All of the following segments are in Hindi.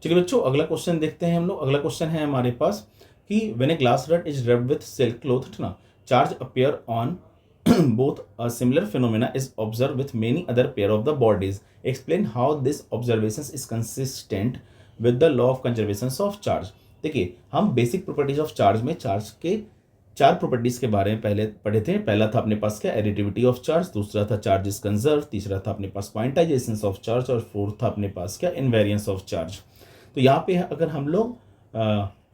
चलिए बच्चों अगला क्वेश्चन देखते हैं हम लोग। अगला क्वेश्चन है हमारे पास कि when a glass rod is rubbed with silk cloth ना charge appear on both a similar phenomena is observed with many other pair of the bodies. Explain how this observation is consistent with the law of conservation of charge. देखिए हम बेसिक प्रॉपर्टीज ऑफ चार्ज में चार्ज के चार प्रॉपर्टीज के बारे में पहले पढ़े थे। पहला था अपने पास क्या, एडिटिविटी ऑफ चार्ज, दूसरा था चार्ज इज कंजर्व, तीसरा था अपने पास क्वांटाइजेशन ऑफ चार्ज और फोर्थ था अपने पास क्या, इनवेरियंस ऑफ चार्ज। तो यहाँ पे अगर हम लोग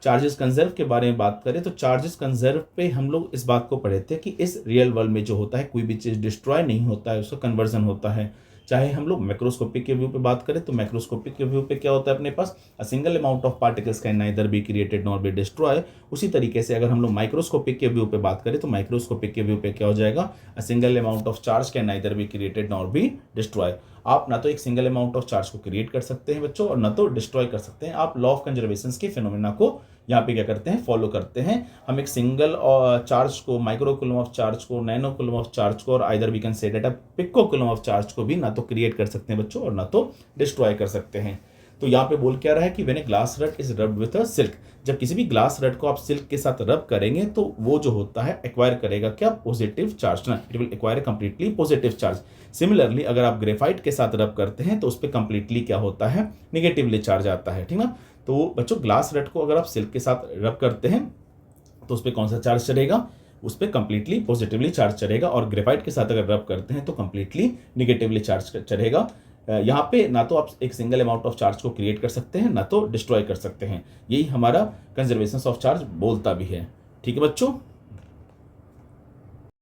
चार्जेस कंजर्व के बारे में बात करें तो चार्जेस कंजर्व पे हम लोग इस बात को पढ़े थे कि इस रियल वर्ल्ड में जो होता है कोई भी चीज़ डिस्ट्रॉय नहीं होता है, उसका कन्वर्जन होता है। चाहे हम लोग मैक्रोस्कोपिक के व्यू पे बात करें तो मैक्रोस्कोपिक के व्यू पे क्या होता है, अपने पास a single amount of particles can neither be created nor be destroy. उसी तरीके से अगर हम लोग माइक्रोस्कोपिक के व्यू पे बात करें तो माइक्रोस्कोपिक के व्यू पे क्या हो जाएगा, अ single amount of charge can neither be created nor be destroy. आप ना तो एक सिंगल अमाउंट ऑफ चार्ज को क्रिएट कर सकते हैं बच्चों और ना तो डिस्ट्रॉय कर सकते हैं। आप लॉ ऑफ कंजर्वेशन के फिनोमेना को यहाँ पे क्या करते हैं, फॉलो करते हैं। हम एक सिंगल चार्ज को, माइक्रो कूलम ऑफ चार्ज को, नैनो कूलम ऑफ चार्ज को और either we can say that a pico coulomb of charge को भी ना तो क्रिएट कर सकते हैं बच्चों और ना तो डिस्ट्रॉय कर सकते हैं। तो यहाँ पे बोल क्या रहा है कि when a glass rod is rubbed with a silk, जब किसी भी ग्लास रड को आप सिल्क के साथ रब करेंगे तो वो जो होता है एक्वायर करेगा क्या, पॉजिटिव चार्ज ना, it will acquire completely positive charge. Similarly अगर आप ग्रेफाइट के साथ रब करते हैं तो उस पर कंप्लीटली क्या होता है, निगेटिवली चार्ज आता है, ठीक ना। तो बच्चों ग्लास रड को अगर आप सिल्क के साथ रब करते हैं तो उस पर कौन सा चार्ज चढ़ेगा, उस पर कंप्लीटली पॉजिटिवली चार्ज चढ़ेगा और ग्रेफाइट के साथ अगर रब करते हैं तो कंप्लीटली निगेटिवली चार्ज चढ़ेगा। यहाँ पे ना तो आप एक सिंगल अमाउंट ऑफ चार्ज को क्रिएट कर सकते हैं ना तो डिस्ट्रॉय कर सकते हैं। यही हमारा कंजर्वेशन ऑफ चार्ज बोलता भी है। ठीक है बच्चों।